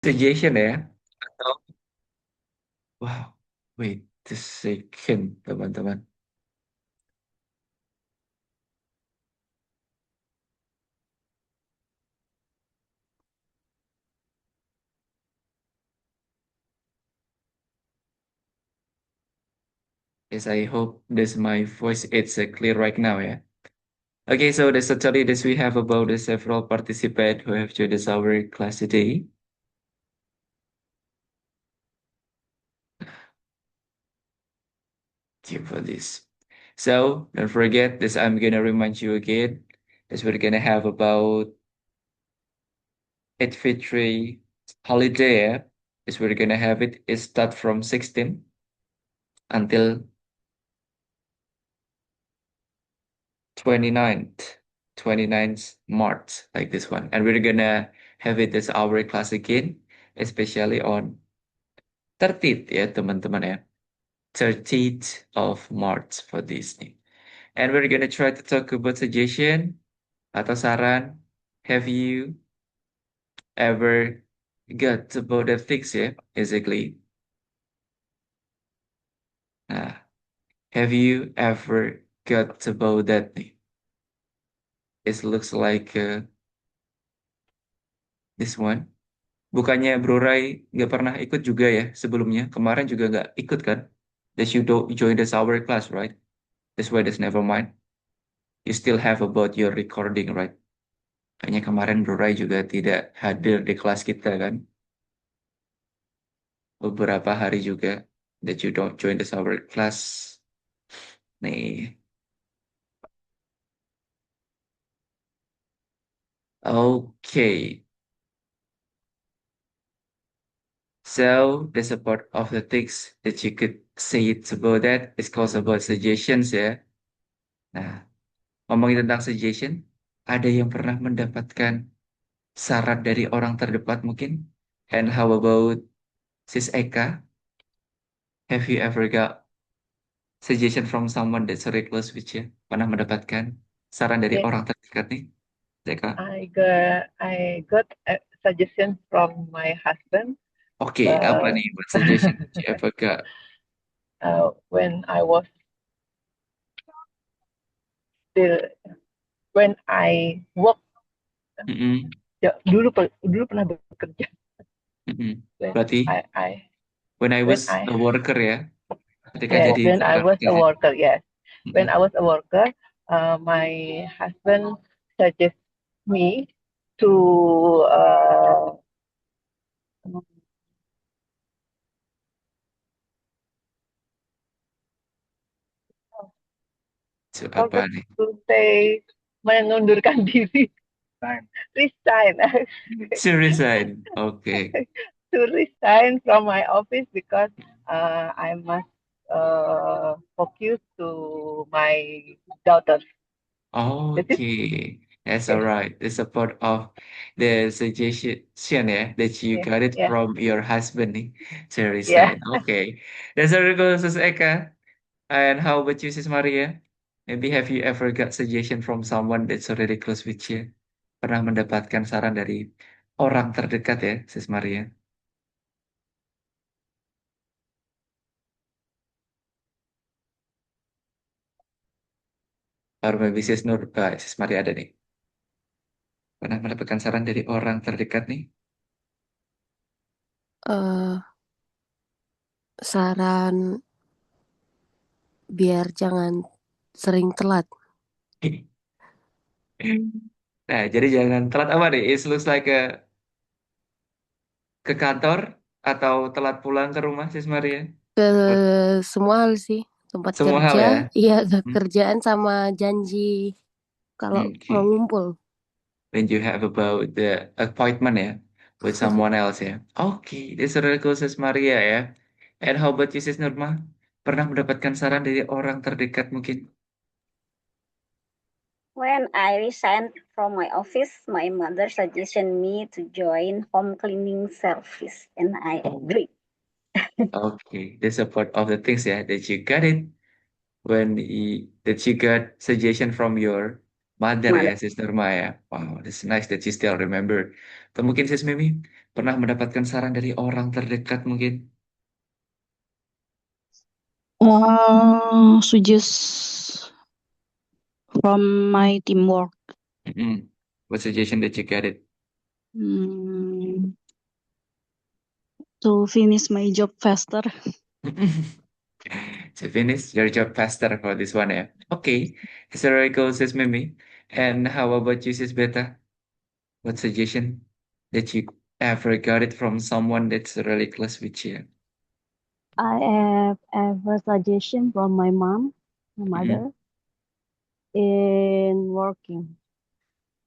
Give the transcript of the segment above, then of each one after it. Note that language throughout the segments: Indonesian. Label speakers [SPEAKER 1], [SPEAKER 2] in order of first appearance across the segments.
[SPEAKER 1] Suggestion ya? Atau, wow, wait a second, teman-teman. Yes, I hope this my voice it's clear right now, yeah. Okay, so the totally this we have about the several participants who have joined us our class today. Thank you for this. So don't forget this. I'm gonna remind you again. This we're gonna have about Eid Fitri holiday. Yeah? This we're gonna have it. It start from 16 until 29th, 29th March, like this one. And we're gonna have it as our class again, especially on 30th ya teman-teman ya. 30th of March for this nih. And we're gonna try to talk about suggestion atau saran. Have you ever got about the things ya, basically? Nah, have you ever got about that nih? It looks like this one. Bukannya Bro Rai nggak pernah ikut juga ya sebelumnya? Kemarin juga nggak ikut kan? That you don't join the hour class, right? That's why that's never mind. You still have about your recording, right? Kayaknya kemarin Bro Rai juga tidak hadir di kelas kita kan? Beberapa hari juga that you don't join the hour class. Nih, okay. So the support of the things that you could say it about that is called about suggestions ya. Nah, ngomongin tentang suggestion, ada yang pernah mendapatkan saran dari orang terdekat mungkin? And how about Sis Eka? Have you ever got suggestion from someone that's very close with you? Pernah mendapatkan saran dari
[SPEAKER 2] Yes,
[SPEAKER 1] orang terdekat nih, Eka?
[SPEAKER 2] I got a suggestion from my husband.
[SPEAKER 1] Oke, apa
[SPEAKER 2] Uh,
[SPEAKER 1] nih buat suggestion that you ever got?
[SPEAKER 2] when I was still when I work
[SPEAKER 1] Mm-mm,
[SPEAKER 2] ya, dulu pernah bekerja.
[SPEAKER 1] mm-mm.
[SPEAKER 2] When
[SPEAKER 1] Berarti
[SPEAKER 2] I
[SPEAKER 1] when I
[SPEAKER 2] when
[SPEAKER 1] was
[SPEAKER 2] I
[SPEAKER 1] a worker ya, ketika
[SPEAKER 2] yes
[SPEAKER 1] jadi
[SPEAKER 2] when I
[SPEAKER 1] seorang
[SPEAKER 2] was a
[SPEAKER 1] pekerja.
[SPEAKER 2] worker, yes, when
[SPEAKER 1] Mm-mm.
[SPEAKER 2] I was a worker, my husband suggest me to
[SPEAKER 1] So, apa
[SPEAKER 2] forgot
[SPEAKER 1] nih?
[SPEAKER 2] to say mengundurkan diri, resign.
[SPEAKER 1] To resign. Oke.
[SPEAKER 2] To resign from my office because I must focus to my daughter. That is
[SPEAKER 1] Okay, that's all
[SPEAKER 2] yes,
[SPEAKER 1] right. The support of the suggestion, yeah, that you
[SPEAKER 2] yes,
[SPEAKER 1] got it
[SPEAKER 2] yes,
[SPEAKER 1] from your husband, nih, to
[SPEAKER 2] yeah.
[SPEAKER 1] resign. Okay, that's very good, Sis Eka. And how about you, Sis Maria? Maybe have you ever got suggestion from someone that's already close with you? Pernah mendapatkan saran dari orang terdekat ya, Sis Maria? Or maybe Sis Nur, Sis Maria ada nih. Pernah mendapatkan saran dari orang terdekat nih?
[SPEAKER 3] eh saran biar jangan sering telat.
[SPEAKER 1] Nah, jadi jangan telat apa nih? It looks like ke kantor atau telat pulang ke rumah sis Maria?
[SPEAKER 3] Ke
[SPEAKER 1] Buat
[SPEAKER 3] semua hal sih, tempat
[SPEAKER 1] semua hal
[SPEAKER 3] kerja,
[SPEAKER 1] ya.
[SPEAKER 3] iya ke
[SPEAKER 1] Hmm,
[SPEAKER 3] kerjaan sama janji kalau mau
[SPEAKER 1] okay.
[SPEAKER 3] ngumpul.
[SPEAKER 1] When you have about the appointment ya with someone else ya. Okay, this is really cool sis Maria ya. And how about you sis Nurma? Pernah mendapatkan saran dari orang terdekat mungkin?
[SPEAKER 4] When I resigned from my office, my mother suggested me to join home cleaning service, and I
[SPEAKER 1] Oh,
[SPEAKER 4] agreed.
[SPEAKER 1] okay. The support of the things ya that you got it that you got suggestion from your mother
[SPEAKER 4] Mother.
[SPEAKER 1] ya, Sis Nurma ya. Wow, that's nice that you still remember. Atau mungkin Sis Mimi Pernah mendapatkan saran dari orang terdekat mungkin?
[SPEAKER 5] Suggest from my teamwork.
[SPEAKER 1] Mm-mm. What suggestion did you get it?
[SPEAKER 5] Hmm, to finish my job faster.
[SPEAKER 1] To finish your job faster for this one, yeah. Okay, it's a very cool, sis Mimi. And how about you, sis Beta? What suggestion that you ever got it from someone that's really close with you?
[SPEAKER 3] I have ever suggestion from my
[SPEAKER 1] Mm-mm.
[SPEAKER 3] mother, in working.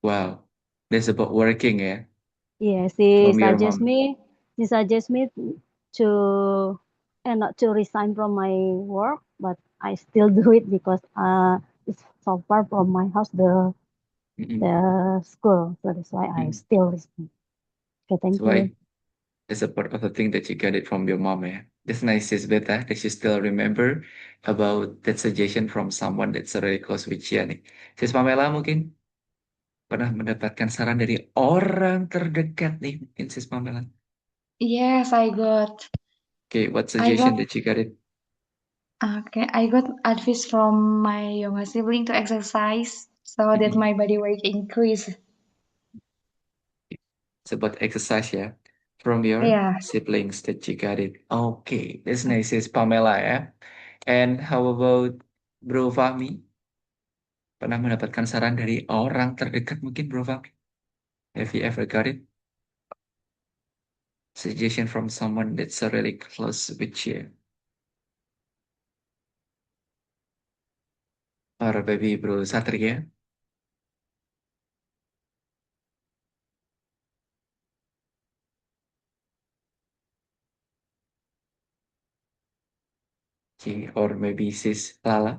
[SPEAKER 1] Wow, that's about working, yeah,
[SPEAKER 3] Yeah,
[SPEAKER 1] from your mom.
[SPEAKER 3] she suggests me to and not to resign from my work, but I still do it because it's so far from my house,
[SPEAKER 1] Mm-mm.
[SPEAKER 3] the school. So that's why I
[SPEAKER 1] Mm.
[SPEAKER 3] still resign. Okay,
[SPEAKER 1] That's
[SPEAKER 3] thank you.
[SPEAKER 1] why that's a part of the thing that you got it from your mom, yeah. That's nice, sis Beta, that you still remember about that suggestion from someone that's really close with you nih. Sis Pamela mungkin pernah mendapatkan saran dari orang terdekat nih, mungkin sis Pamela.
[SPEAKER 6] Yes,
[SPEAKER 1] Okay, what
[SPEAKER 6] I
[SPEAKER 1] suggestion
[SPEAKER 6] got,
[SPEAKER 1] did you get it?
[SPEAKER 6] I got advice from my younger sibling to exercise so that
[SPEAKER 1] Mm-mm.
[SPEAKER 6] my body weight increase.
[SPEAKER 1] It's about exercise, yeah, from your
[SPEAKER 6] Yeah,
[SPEAKER 1] siblings that you got it. Okay, that's nice, sis Pamela, ya. And how about Bro Fahmi? Pernah mendapatkan saran dari orang terdekat mungkin, Bro Fahmi? Have you ever got it? Suggestion from someone that's really close with you. Or maybe Bro Satria? Okay, or maybe sis Lala?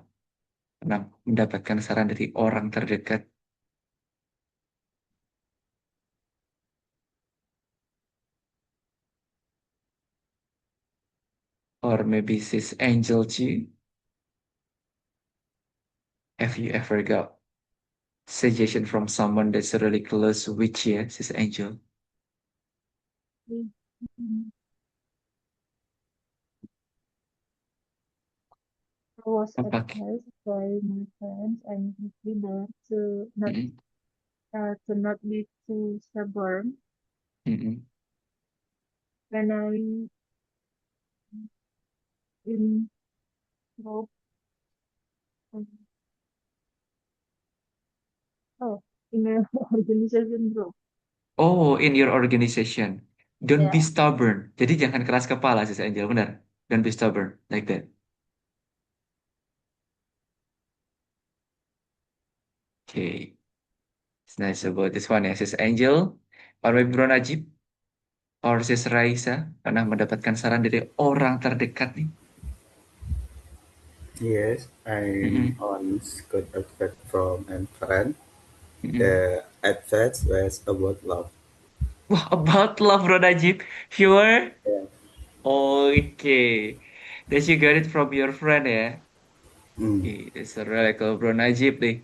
[SPEAKER 1] Pernah mendapatkan saran dari orang terdekat? Or maybe sis Angel G? Have you ever got suggestion from someone that's really close with you, sis Angel?
[SPEAKER 7] I was
[SPEAKER 1] Nampak.
[SPEAKER 7] advised by my friends and leader
[SPEAKER 1] Mm-mm,
[SPEAKER 7] to not be too stubborn
[SPEAKER 1] mm-mm.
[SPEAKER 7] when I in group. um, Oh, in a organization group.
[SPEAKER 1] Oh, in your organization. Don't be
[SPEAKER 7] Yeah.
[SPEAKER 1] stubborn. Jadi jangan keras kepala, sis Angel. Benar. Don't be stubborn. Like that. Okay. It's nice about this one ya, sis Angel. Or maybe Bro Najib. Or sis Raisa. Pernah mendapatkan saran dari orang terdekat nih.
[SPEAKER 8] Yes, I
[SPEAKER 1] Mm-mm,
[SPEAKER 8] once got advice from a friend.
[SPEAKER 1] mm-mm.
[SPEAKER 8] The advice was about love.
[SPEAKER 1] Wah, about love, Bro Najib. Sure?
[SPEAKER 8] Yeah.
[SPEAKER 1] Okay. That you got it from your friend ya.
[SPEAKER 8] Mm.
[SPEAKER 1] It's a really cool, Bro Najib nih.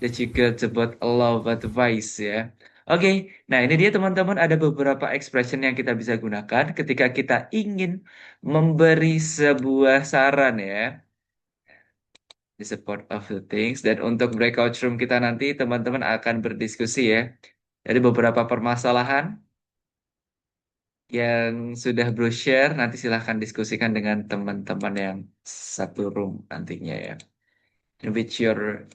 [SPEAKER 1] That you got about a love advice ya. Oke, nah ini dia teman-teman ada beberapa expression yang kita bisa gunakan ketika kita ingin memberi sebuah saran ya. The support of the things. Dan untuk breakout room kita nanti teman-teman akan berdiskusi ya. Dari beberapa permasalahan yang sudah bro share, nanti silahkan diskusikan dengan teman-teman yang satu room nantinya ya. In which your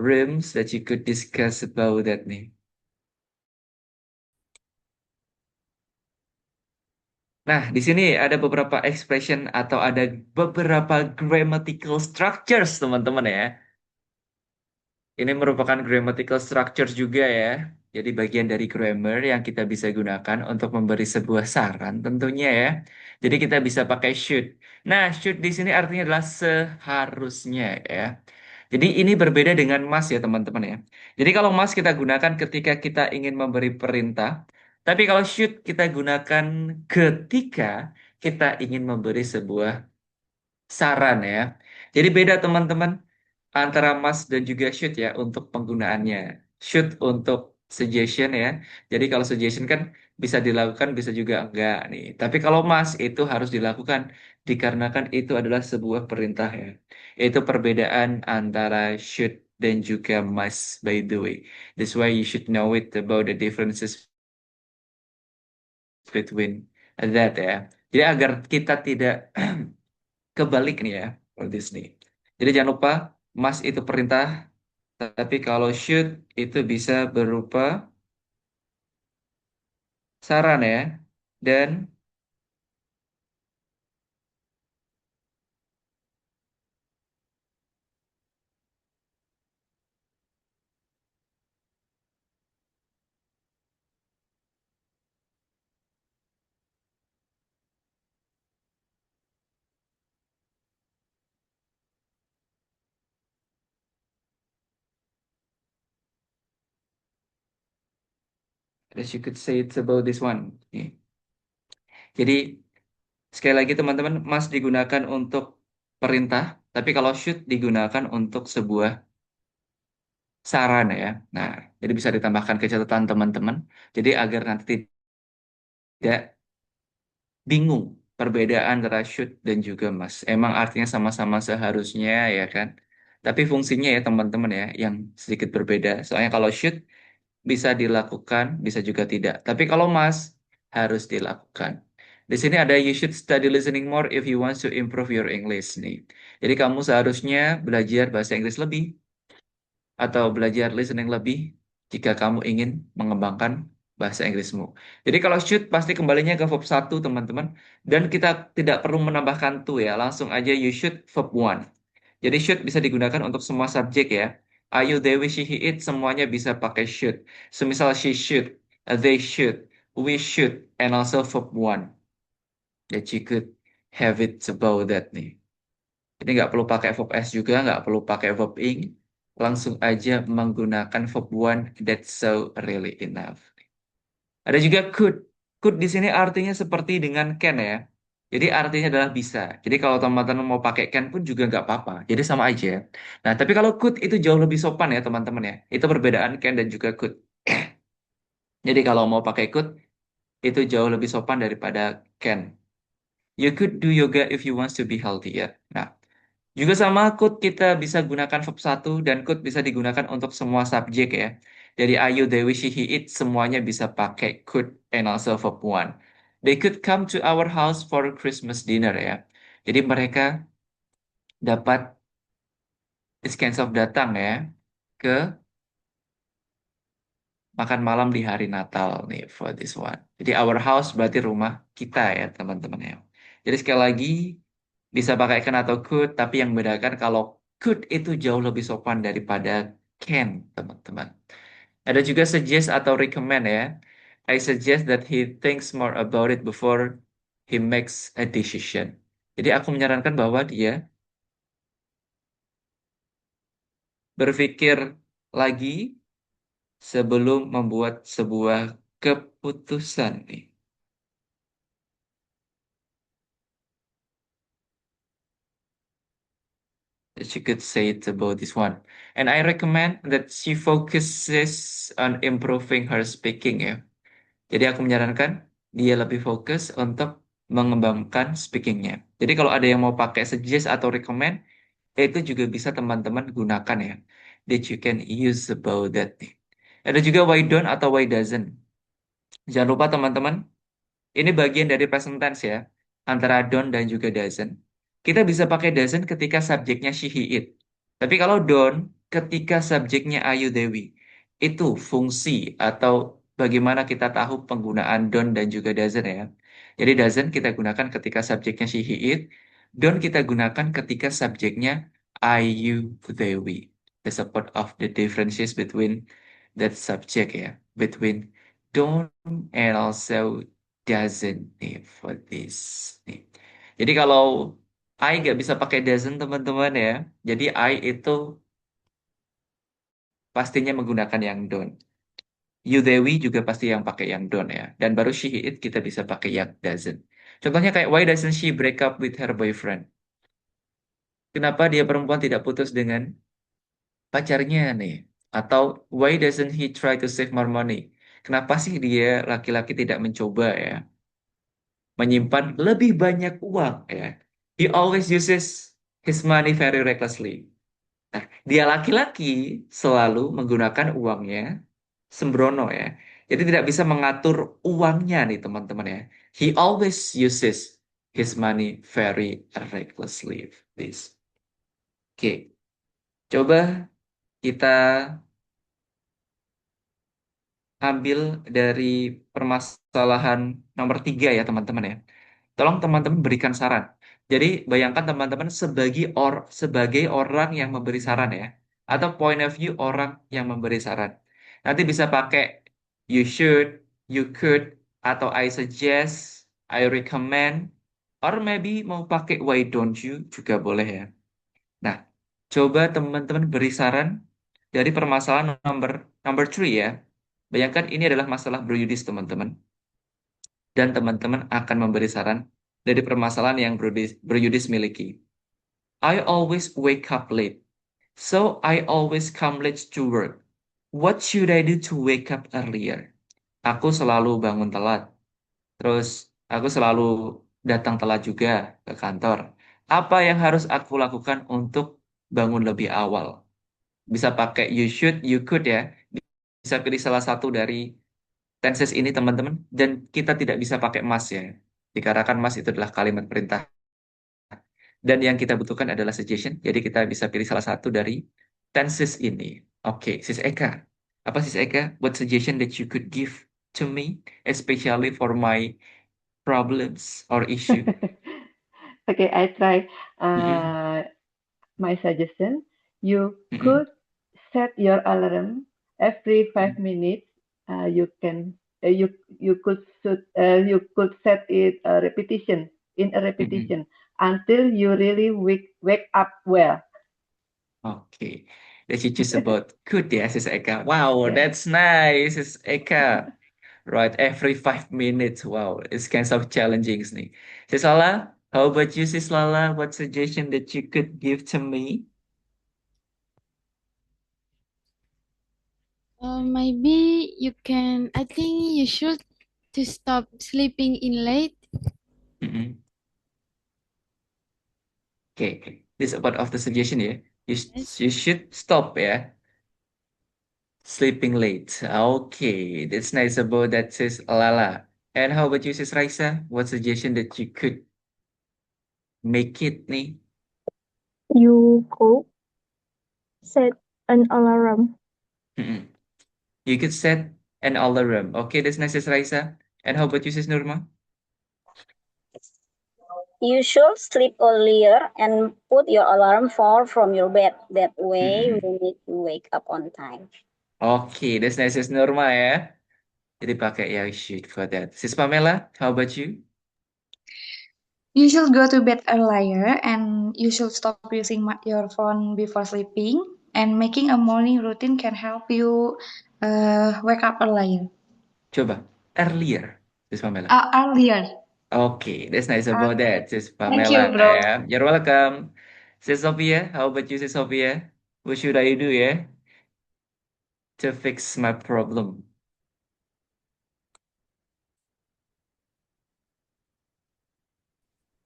[SPEAKER 1] rooms that you could discuss about that nih. Nah, di sini ada beberapa expression atau ada beberapa grammatical structures, teman-teman ya. Ini merupakan grammatical structure juga ya. Jadi bagian dari grammar yang kita bisa gunakan untuk memberi sebuah saran tentunya ya. Jadi kita bisa pakai should. Nah, should di sini artinya adalah seharusnya ya. Jadi ini berbeda dengan must ya teman-teman ya. Jadi kalau must kita gunakan ketika kita ingin memberi perintah. Tapi kalau should kita gunakan ketika kita ingin memberi sebuah saran ya. Jadi beda teman-teman antara must dan juga should ya untuk penggunaannya. Should untuk suggestion ya. Jadi kalau suggestion kan bisa dilakukan, bisa juga enggak nih. Tapi kalau must itu harus dilakukan dikarenakan itu adalah sebuah perintah ya. Itu perbedaan antara should dan juga must by the way. That's why you should know it about the differences between that ya. Jadi agar kita tidak kebalik nih ya, for this nih. Jadi jangan lupa must itu perintah, tapi kalau should itu bisa berupa saran ya. Dan as you could say it's about this one. Nih. Jadi sekali lagi teman-teman, must digunakan untuk perintah, tapi kalau should digunakan untuk sebuah saran ya. Nah, jadi bisa ditambahkan ke catatan teman-teman. Jadi agar nanti tidak bingung perbedaan antara should dan juga must. Emang artinya sama-sama seharusnya ya kan. Tapi fungsinya ya teman-teman ya yang sedikit berbeda. Soalnya kalau should bisa dilakukan, bisa juga tidak. Tapi kalau must harus dilakukan. Di sini ada you should study listening more if you want to improve your English nih. Jadi kamu seharusnya belajar bahasa Inggris lebih atau belajar listening lebih jika kamu ingin mengembangkan bahasa Inggrismu. Jadi kalau should pasti kembalinya ke verb 1 teman-teman. Dan kita tidak perlu menambahkan to ya. Langsung aja you should verb 1. Jadi should bisa digunakan untuk semua subjek ya. Ayu, Dewi, she, he, it semuanya bisa pakai should. Semisal she should, they should, we should, and also verb 1. That you could have it about that nih. Jadi nggak perlu pakai verb S juga, nggak perlu pakai verb ing. Langsung aja menggunakan verb 1, that's so really enough. Ada juga could. Could di sini artinya seperti dengan can ya. Jadi artinya adalah bisa. Jadi kalau teman-teman mau pakai can pun juga nggak apa-apa. Jadi sama aja. Nah, tapi kalau could itu jauh lebih sopan ya teman-teman ya. Itu perbedaan can dan juga could. Jadi kalau mau pakai could itu jauh lebih sopan daripada can. You could do yoga if you want to be healthy ya. Nah, juga sama could kita bisa gunakan verb 1 dan could bisa digunakan untuk semua subjek ya. Dari Ayu, Dewi, she, he, it semuanya bisa pakai could and also verb 1. They could come to our house for Christmas dinner ya. Jadi mereka dapat this kinds of datang ya ke makan malam di hari Natal nih for this one. Jadi our house berarti rumah kita ya teman-teman ya. Jadi sekali lagi bisa pakai can atau could, tapi yang membedakan kalau could itu jauh lebih sopan daripada can, teman-teman. Ada juga suggest atau recommend ya. I suggest that he thinks more about it before he makes a decision. Jadi aku menyarankan bahwa dia berpikir lagi sebelum membuat sebuah keputusan nih. That you could say it about this one. And I recommend that she focuses on improving her speaking ya. Jadi aku menyarankan dia lebih fokus untuk mengembangkan speakingnya. Jadi kalau ada yang mau pakai suggest atau recommend, itu juga bisa teman-teman gunakan ya. That you can use about that nih. Ada juga why don't atau why doesn't. Jangan lupa teman-teman, ini bagian dari present tense ya. Antara don't dan juga doesn't. Kita bisa pakai doesn't ketika subjeknya she, he, it. Tapi kalau don't, ketika subjeknya Ayu, Dewi. Itu fungsi atau bagaimana kita tahu penggunaan don't dan juga doesn't ya. Jadi doesn't kita gunakan ketika subjeknya she, he, it. Don't kita gunakan ketika subjeknya Ayu, Dewi. The support of the differences between that subject ya. Between don't and also doesn't nih for this nih. Jadi kalau I nggak bisa pakai doesn't teman-teman ya. Jadi I itu pastinya menggunakan yang don't. You Dewi juga pasti yang pakai yang don't ya. Dan baru she it kita bisa pakai yang doesn't. Contohnya kayak why doesn't she break up with her boyfriend? Kenapa dia perempuan tidak putus dengan pacarnya nih? Atau why doesn't he try to save more money? Kenapa sih dia laki-laki tidak mencoba ya menyimpan lebih banyak uang ya? He always uses his money very recklessly. Nah, dia laki-laki selalu menggunakan uangnya sembrono ya. Jadi tidak bisa mengatur uangnya nih teman-teman ya. He always uses his money very recklessly. This. Oke, coba kita ambil dari permasalahan nomor 3 ya teman-teman ya. Tolong teman-teman berikan saran. Jadi bayangkan teman-teman sebagai orang yang memberi saran ya, atau point of view orang yang memberi saran. Nanti bisa pakai you should, you could, atau I suggest, I recommend, or maybe mau pakai why don't you juga boleh ya. Nah, coba teman-teman beri saran dari permasalahan number 3 ya. Bayangkan ini adalah masalah Broyudis teman-teman. Dan teman-teman akan memberi saran dari permasalahan yang Broyudis miliki. I always wake up late. So I always come late to work. What should I do to wake up earlier? Aku selalu bangun telat. Terus aku selalu datang telat juga ke kantor. Apa yang harus aku lakukan untuk bangun lebih awal? Bisa pakai you should, you could ya. Bisa pilih salah satu dari tenses ini teman-teman. Dan kita tidak bisa pakai must ya. Dikarenakan must itu adalah kalimat perintah. Dan yang kita butuhkan adalah suggestion. Jadi kita bisa pilih salah satu dari tenses ini. Oke, Sis Eka. Apa Sis Eka? What suggestion that you could give to me? Especially for my problems or issue.
[SPEAKER 2] Okay, I try.
[SPEAKER 1] Mm-mm.
[SPEAKER 2] My suggestion, you
[SPEAKER 1] Mm-mm.
[SPEAKER 2] could set your alarm every 5 minutes. You can you could set it a repetition until you really wake up well.
[SPEAKER 1] Okay. That you choose about could ya, Sis Eka. Wow,
[SPEAKER 2] Yeah.
[SPEAKER 1] that's nice, Sis Eka. Right, every 5 minutes. Wow, it's kind of challenging nih. Sis Lala, how about you, Sis Lala? What suggestion that you could give to me?
[SPEAKER 9] Maybe you can, I think you should to stop sleeping in late.
[SPEAKER 1] Mm-mm. Okay, this is part of the suggestion ya. You should stop ya. Sleeping late. Okay, that's nice about that, Sis Lala. And how about you, Sis Raisa? What suggestion that you could make it nih?
[SPEAKER 7] You could set an alarm.
[SPEAKER 1] Mm-mm. You could set an alarm. Okay, that's nice, Sis Raisa. And how about you, Sis Nurma?
[SPEAKER 4] You should sleep earlier and put your alarm far from your bed. That way,
[SPEAKER 1] Mm-mm.
[SPEAKER 4] you need to wake up on time.
[SPEAKER 1] Okay, that's nice, Sis Nurma ya. Jadi pakai ya should for that. Sis Pamela, how about you?
[SPEAKER 6] You should go to bed earlier and you should stop using your phone before sleeping. And making a morning routine can help you wake up earlier.
[SPEAKER 1] Coba, earlier, Sis Pamela.
[SPEAKER 6] Earlier.
[SPEAKER 1] Okay, that's nice about that, Sis
[SPEAKER 6] Thank you,
[SPEAKER 1] Pamela
[SPEAKER 6] bro.
[SPEAKER 1] ya. You're welcome. Sis Sophia, how about you, Sis Sophia? What should I do ya to fix my problem?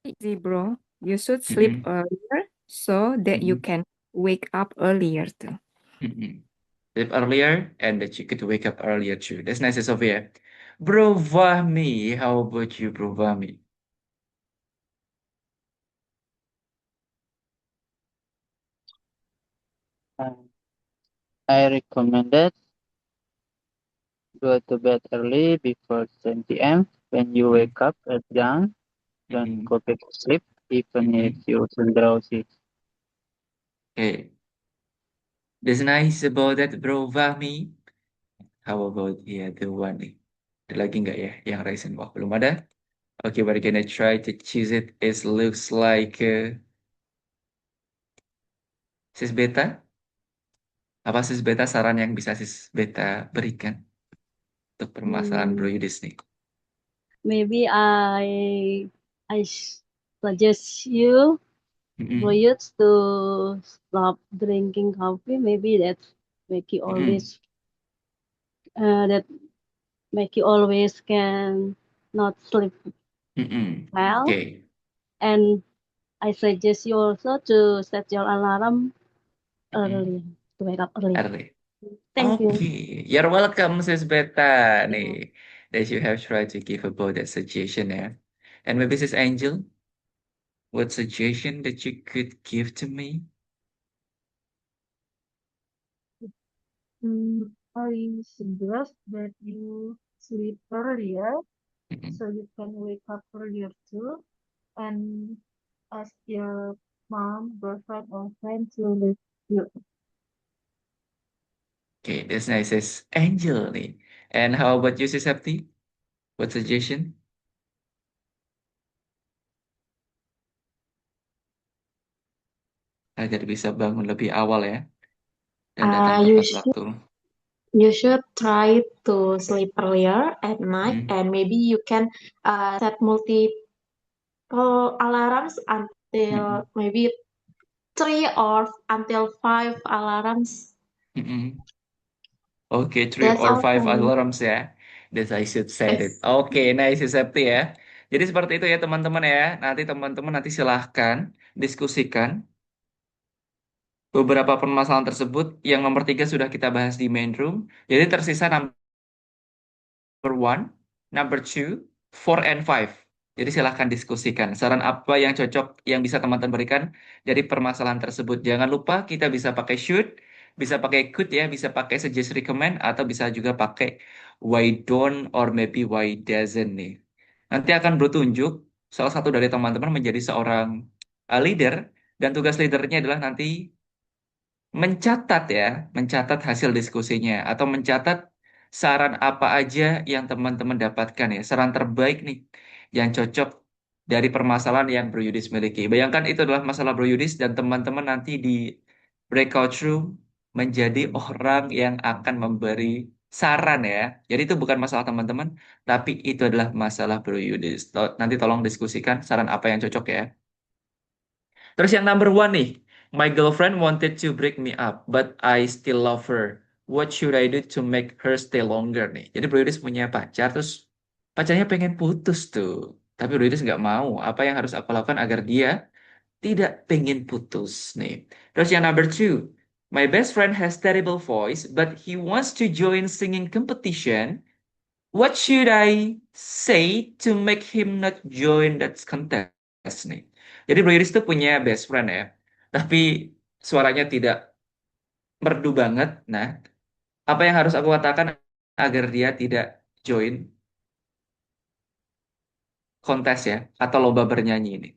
[SPEAKER 10] Easy, bro. You should sleep
[SPEAKER 1] Mm-mm.
[SPEAKER 10] earlier so that you
[SPEAKER 1] Mm-mm.
[SPEAKER 10] can wake up earlier too.
[SPEAKER 1] Mm-mm. Sleep earlier and that you could wake up earlier too. That's nice, Sis Sophia. Bro Vahmi, how about you, Bro Vahmi?
[SPEAKER 11] I recommended go to bed early before 10 p.m. When you wake up at dawn, don't go back to sleep, even if you feel drowsy.
[SPEAKER 1] Okay, that's nice about that, Bro Vahmi. How about the other one nih? Ada lagi nggak ya yang Ryzen? Wah, belum ada. Okay, we're gonna try to choose it. It looks like Sis Beta. Apa Sis Beta saran yang bisa Sis Beta berikan untuk permasalahan Bro Yudis nih?
[SPEAKER 3] Maybe I suggest you
[SPEAKER 1] Mm-mm.
[SPEAKER 3] for you to stop drinking coffee. Maybe that's make you
[SPEAKER 1] Mm-mm.
[SPEAKER 3] always that make you always can not sleep
[SPEAKER 1] Mm-mm.
[SPEAKER 3] well.
[SPEAKER 1] Okay.
[SPEAKER 3] And I suggest you also to set your alarm
[SPEAKER 1] Mm-mm.
[SPEAKER 3] early, to wake up early.
[SPEAKER 1] Early.
[SPEAKER 3] Thank you.
[SPEAKER 1] Okay. You're welcome, Sis Beta.
[SPEAKER 3] Yeah.
[SPEAKER 1] Nih, that you have tried to give about that suggestion, yeah. And maybe Sis Angel, what suggestion that you could give to me?
[SPEAKER 7] I suggest that you sleep earlier
[SPEAKER 1] Mm-mm.
[SPEAKER 7] so you can wake up earlier too, and ask your mom, girlfriend, or friend to lift you.
[SPEAKER 1] Okay, that's nice, Sis Angel nih. And how about you, Sis Septi? What suggestion? Agar bisa bangun lebih awal ya, dan datang
[SPEAKER 12] You
[SPEAKER 1] tepat
[SPEAKER 12] should
[SPEAKER 1] waktu.
[SPEAKER 12] try to sleep earlier at night,
[SPEAKER 1] Mm-mm.
[SPEAKER 12] and maybe you can set multiple alarms until
[SPEAKER 1] Mm-mm.
[SPEAKER 12] maybe 3 or until 5 alarms.
[SPEAKER 1] Mm-mm. Okay, 3
[SPEAKER 12] That's
[SPEAKER 1] or
[SPEAKER 12] all
[SPEAKER 1] 5
[SPEAKER 12] from me.
[SPEAKER 1] alarms ya. That I should say it.
[SPEAKER 12] Yes.
[SPEAKER 1] Oke, nice Septi ya. Jadi seperti itu ya teman-teman ya. Nanti teman-teman silahkan diskusikan beberapa permasalahan tersebut. Yang nomor 3 sudah kita bahas di main room. Jadi tersisa number 1, number 2, 4, and 5. Jadi silahkan diskusikan saran apa yang cocok yang bisa teman-teman berikan dari permasalahan tersebut. Jangan lupa kita bisa pakai should, bisa pakai could ya, bisa pakai suggest recommend, atau bisa juga pakai why don't or maybe why doesn't nih. Nanti akan bertunjuk salah satu dari teman-teman menjadi seorang leader, dan tugas leadernya adalah nanti mencatat hasil diskusinya atau mencatat saran apa aja yang teman-teman dapatkan ya, saran terbaik nih yang cocok dari permasalahan yang Bro Yudis miliki. Bayangkan itu adalah masalah Bro Yudis dan teman-teman nanti di breakout room menjadi orang yang akan memberi saran ya. Jadi itu bukan masalah teman-teman, tapi itu adalah masalah Bro Yudis. Nanti tolong diskusikan saran apa yang cocok ya. Terus yang number 1 nih, my girlfriend wanted to break me up, but I still love her. What should I do to make her stay longer nih? Jadi Bro Yudis punya pacar, terus pacarnya pengen putus tuh. Tapi Bro Yudis nggak mau. Apa yang harus aku lakukan agar dia tidak pengen putus nih? Terus yang number 2, my best friend has terrible voice, but he wants to join singing competition. What should I say to make him not join that contest nih? Jadi Bro Iris tuh punya best friend ya, tapi suaranya tidak merdu banget. Nah, apa yang harus aku katakan agar dia tidak join kontes ya, atau lomba bernyanyi ini?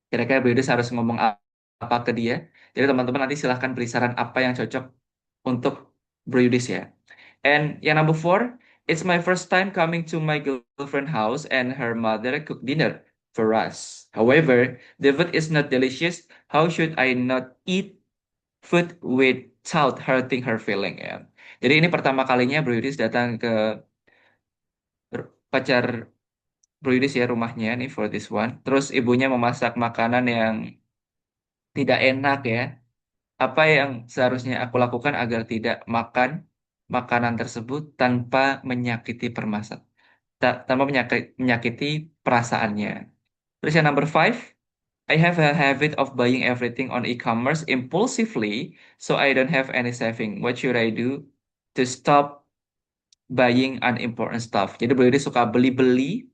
[SPEAKER 1] Kira-kira Bro Iris harus ngomong apa ke dia? Jadi teman-teman nanti silahkan beri saran apa yang cocok untuk Bro Yudis ya. And yang number 4, it's my first time coming to my girlfriend house and her mother cook dinner for us. However, the food is not delicious. How should I not eat food without hurting her feeling ya? Jadi ini pertama kalinya Bro Yudis datang ke pacar Bro Yudis ya, rumahnya nih for this one. Terus ibunya memasak makanan yang tidak enak ya. Apa yang seharusnya aku lakukan agar tidak makan makanan tersebut tanpa menyakiti tanpa menyakiti perasaannya. Terus yang number 5, I have a habit of buying everything on e-commerce impulsively, so I don't have any saving. What should I do to stop buying unimportant stuff? Jadi beliau ini suka beli-beli,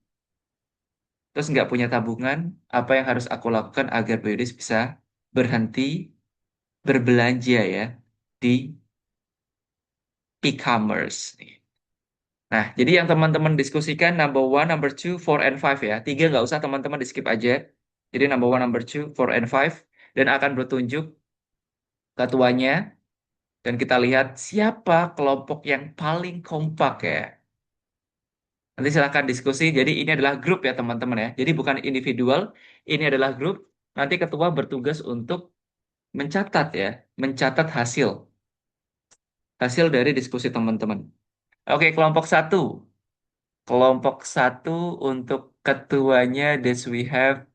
[SPEAKER 1] terus nggak punya tabungan. Apa yang harus aku lakukan agar beliau ini bisa berhenti berbelanja ya di e-commerce. Nah, jadi yang teman-teman diskusikan number 1, number 2, 4, and 5 ya. 3 nggak usah teman-teman di skip aja. Jadi number 1, number 2, 4, and 5. Dan akan bertunjuk ketuanya. Dan kita lihat siapa kelompok yang paling kompak ya. Nanti silahkan diskusi. Jadi ini adalah grup ya teman-teman ya. Jadi bukan individual. Ini adalah grup. Nanti ketua bertugas untuk mencatat ya. Mencatat hasil. Hasil dari diskusi teman-teman. Oke, kelompok 1. Kelompok 1 untuk ketuanya, this we have.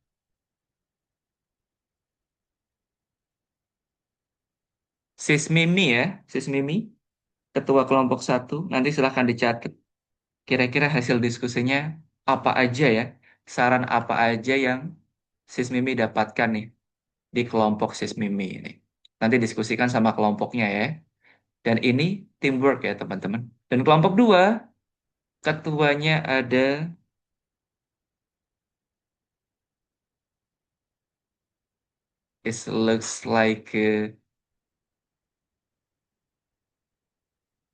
[SPEAKER 1] Sis Mimi ya, Sis Mimi, ketua kelompok 1. Nanti silahkan dicatat kira-kira hasil diskusinya apa aja ya. Saran apa aja yang Sis Mimi dapatkan nih di kelompok Sis Mimi ini. Nanti diskusikan sama kelompoknya ya. Dan ini teamwork ya teman-teman. Dan kelompok 2, ketuanya ada it looks like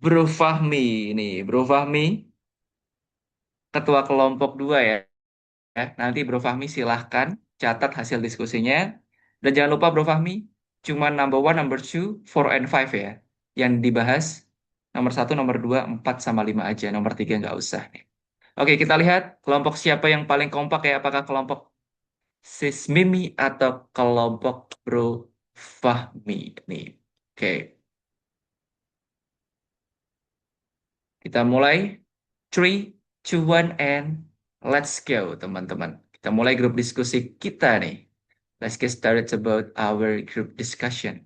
[SPEAKER 1] Bro Fahmi ini. Bro Fahmi, ketua kelompok 2 ya. Nanti Bro Fahmi silahkan catat hasil diskusinya. Dan jangan lupa Bro Fahmi, cuma number 1, number 2, 4, and 5 ya. Yang dibahas nomor 1, nomor 2, 4, sama 5 aja. Nomor 3 nggak usah nih. Oke, kita lihat kelompok siapa yang paling kompak ya. Apakah kelompok Sis Mimi atau kelompok Bro Fahmi nih. Oke, kita mulai. 3, 2, 1, and let's go teman-teman. Kita mulai grup diskusi kita nih. Let's get started about our group discussion.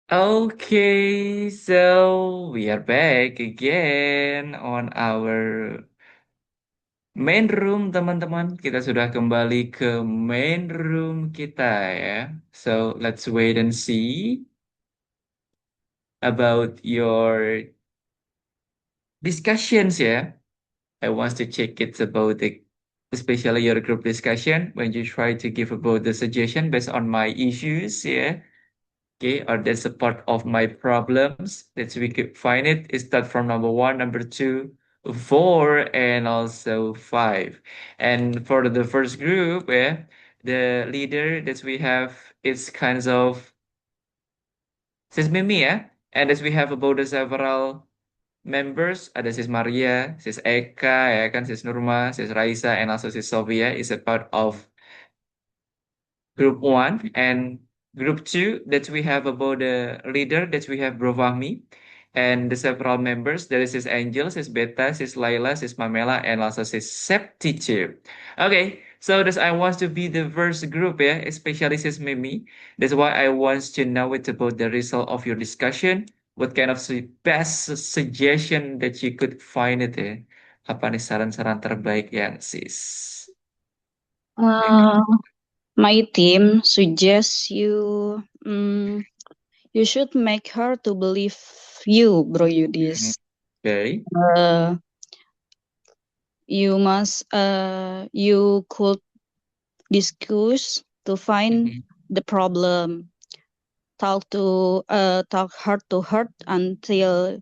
[SPEAKER 1] Okay, so we are back again on our main room, teman-teman. Kita sudah kembali ke main room kita ya. So let's wait and see about your discussions ya. I want to check it about especially your group discussion when you try to give about the suggestion based on my issues yeah. Okay, or that's a part of my problems that we could find it. Is start from number 1, number 2, 4, and also 5. And for the first group, yeah, the leader that we have is kinds of sis Mimi, yeah, and as we have about the several members, ada sis Maria, sis Eka, ya kan, sis Nurma, sis Raisa, and also sis Sofia is a part of group 1 and group 2 that we have about the leader that we have Bro Fahmi and the several members there is Angel, sis Beta, sis Laila, sis Mamela and also sis Septi too. Okay, so this I want to be the first group yeah, especially sis Mimi. That's why I want to know it about the result of your discussion. What kind of best suggestion that you could find it ya? Apa nih saran-saran terbaik yang sis?
[SPEAKER 5] My team suggests you you should make her to believe you, Bro Yudis.
[SPEAKER 1] Okay.
[SPEAKER 5] You could discuss to find the problem. Talk heart to heart until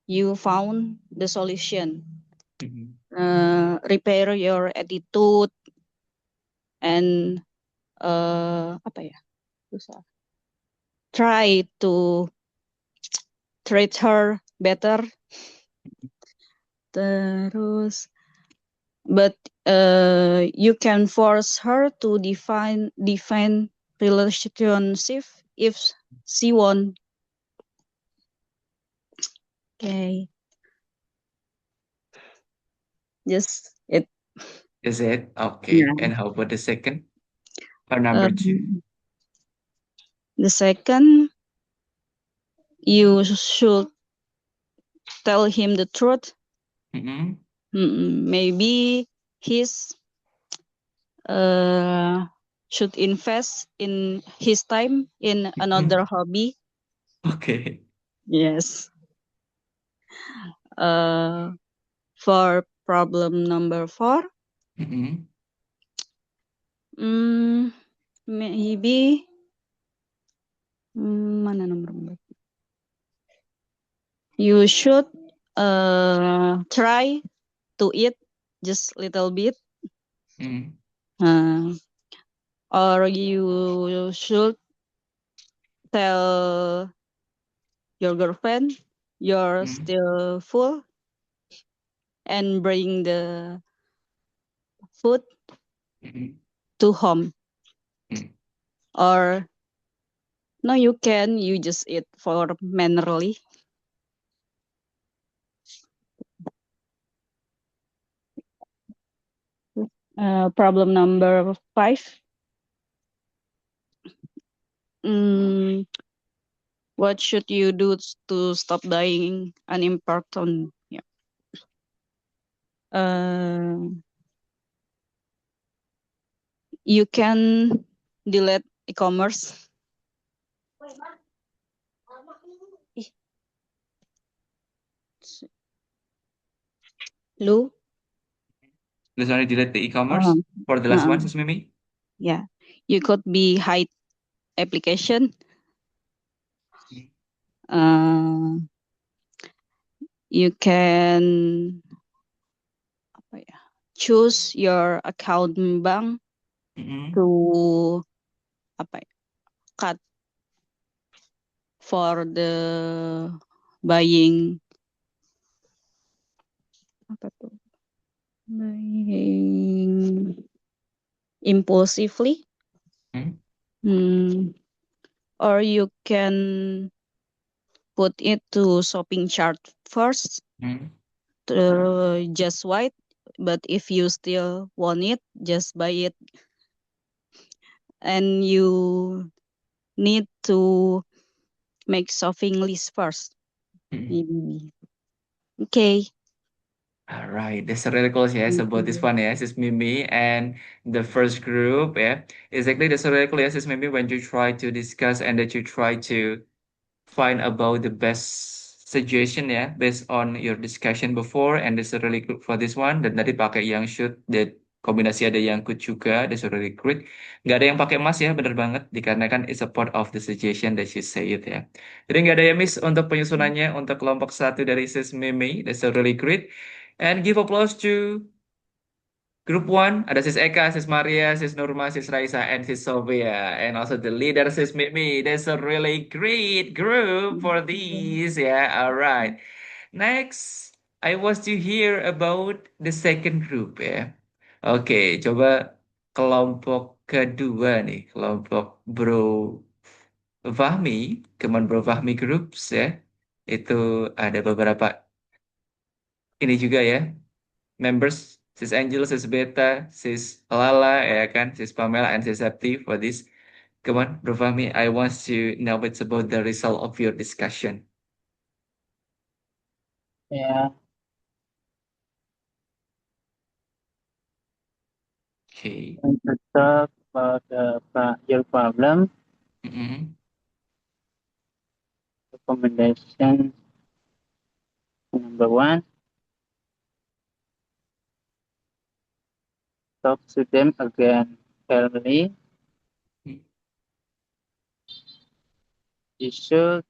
[SPEAKER 5] you found the solution. Repair your attitude and try to treat her better. Terus, but you can force her to define relationship if she won't. Okay. Just it.
[SPEAKER 1] Is it? Okay.
[SPEAKER 5] Yeah.
[SPEAKER 1] And how about the second? Or number 2?
[SPEAKER 5] The second, you should tell him the truth. Maybe he's should invest in his time in another hobby.
[SPEAKER 1] Okay.
[SPEAKER 5] Yes. For problem number 4, maybe mana nomor 4? You should try to eat just little bit. Or you should tell your girlfriend you're still full and bring the food to home. Or no, you just eat for mannerly. Problem number 5. What should you do to stop dying unimportant? Yeah. You can delete e-commerce. Lu?
[SPEAKER 1] Let's only delete the e-commerce for the last one, Sis Mimi.
[SPEAKER 5] Yeah. You could be hide application. You can choose your account bank to cut for the buying impulsively. Or you can put it to shopping chart first. Just wait, but if you still want it, just buy it. And you need to make shopping list first.
[SPEAKER 1] Mm-mm.
[SPEAKER 5] Maybe. Okay.
[SPEAKER 1] All right, that's really cool, yes, about this one, yes, it's Mimi, and the first group, yeah, exactly, that's really cool, yes, it's Mimi, when you try to discuss and that you try to find about the best suggestion, ya, based on your discussion before, and that's really good for this one, dan tadi pakai yang should, dan kombinasi ada yang could juga, that's really great, nggak ada yang pakai mas ya, bener banget, dikarenakan it's a part of the suggestion that you say it, ya, jadi nggak ada yang miss untuk penyusunannya, untuk kelompok satu dari sis Mimi, that's really great. And give applause to Group 1. Ada Sis Eka, Sis Maria, Sis Nurma, Sis Raisa, and Sis Sofia. And also the leader, Sis Mimi. That's a really great group for these. Yeah, all right. Next, I want to hear about the second group ya. Oke, coba kelompok kedua nih. Kelompok Bro Fahmi. Keman Bro Fahmi Groups ya. Itu ada beberapa ini juga ya. Members, Sis Angel, Sis Beta, Sis Lala, ya kan, Sis Pamela, and Sis Septi for this. Come on, Bro Fahmi, I want to know it's about the result of your discussion.
[SPEAKER 11] Yeah.
[SPEAKER 1] Okay.
[SPEAKER 11] When to talk about your problem,
[SPEAKER 1] Mm-mm.
[SPEAKER 11] recommendation number 1, talk to them again fairly. You should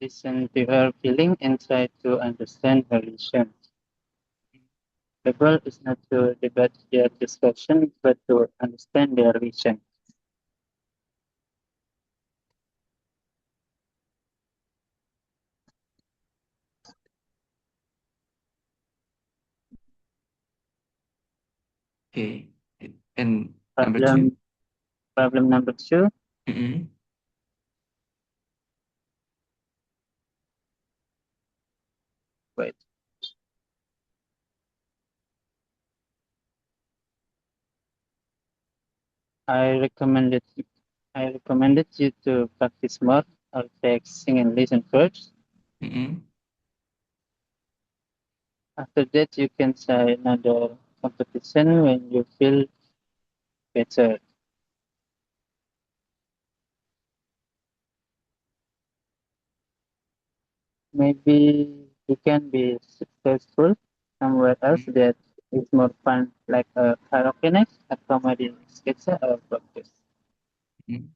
[SPEAKER 11] listen to her feeling and try to understand her reason. The goal is not to debate their discussion, but to understand their reason.
[SPEAKER 1] Okay. And number 2?
[SPEAKER 11] Problem number 2.
[SPEAKER 1] Mm-mm.
[SPEAKER 11] Wait. I recommended you to practice more or take sing and listen first.
[SPEAKER 1] Mm-mm.
[SPEAKER 11] After that, you can try another competition when you feel better. Maybe you can be successful somewhere else that is more fun, like a karaoke night, a comedy sketch, or practice.
[SPEAKER 1] Mm-hmm.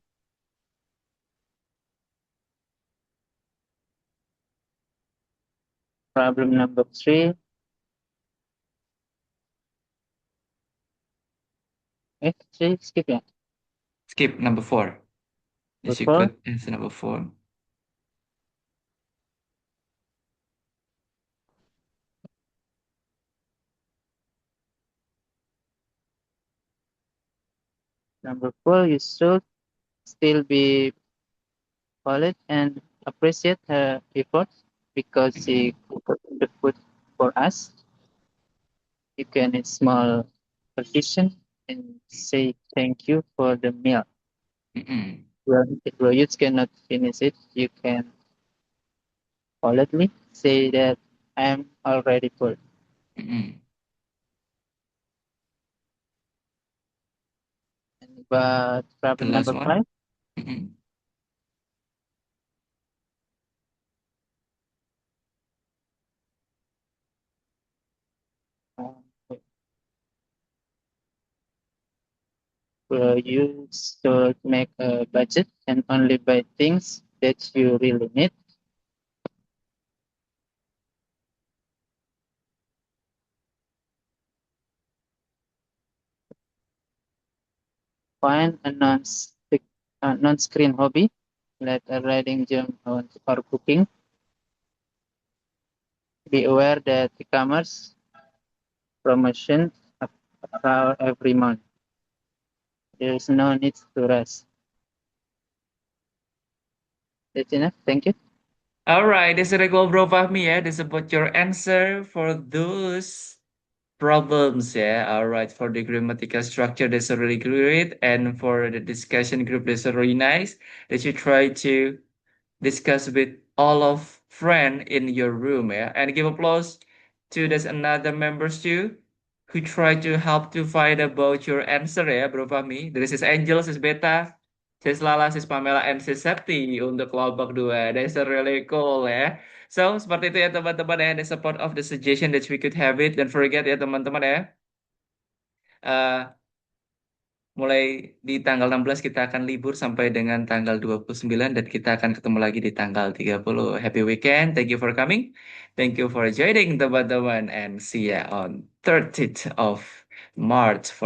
[SPEAKER 11] Problem number 3. Skip ya.
[SPEAKER 1] Skip number 4. Yes, you
[SPEAKER 11] Number 4?
[SPEAKER 1] could answer number 4.
[SPEAKER 11] Number 4, you should still be polite and appreciate her efforts because she cooked the food for us. You can eat small portion and say thank you for the meal.
[SPEAKER 1] Mm-mm.
[SPEAKER 11] Well, if you cannot finish it, you can politely say that I am already full.
[SPEAKER 1] Mm-mm.
[SPEAKER 11] But
[SPEAKER 1] The
[SPEAKER 11] problem
[SPEAKER 1] last
[SPEAKER 11] number
[SPEAKER 1] one?
[SPEAKER 11] 5.
[SPEAKER 1] Mm-mm.
[SPEAKER 11] You should make a budget and only buy things that you really need. Find a non-screen hobby, like a riding gym or cooking. Be aware that e-commerce promotion are every month. There is no need to rush. That's enough. Thank you.
[SPEAKER 1] All right, that's a goal, Bro Fahmi ya. That's about your answer for those problems ya. All right, for the grammatical structure, that's really great. And for the discussion group, that's really nice that you try to discuss with all of friend in your room ya. And give applause to there's another members too who try to help to find about your answer ya, Bro Fahmi. There is Sis Angel, Sis Beta, Sis Lala, Sis Pamela, and Sis Septi untuk kelompok 2. That's really cool ya. So, seperti itu ya teman-teman ya, the support of the suggestion that we could have it. Don't forget ya teman-teman ya. Mulai di tanggal 16 kita akan libur sampai dengan tanggal 29 dan kita akan ketemu lagi di tanggal 30. Happy weekend. Thank you for coming. Thank you for joining teman-teman and see ya on 30th of March for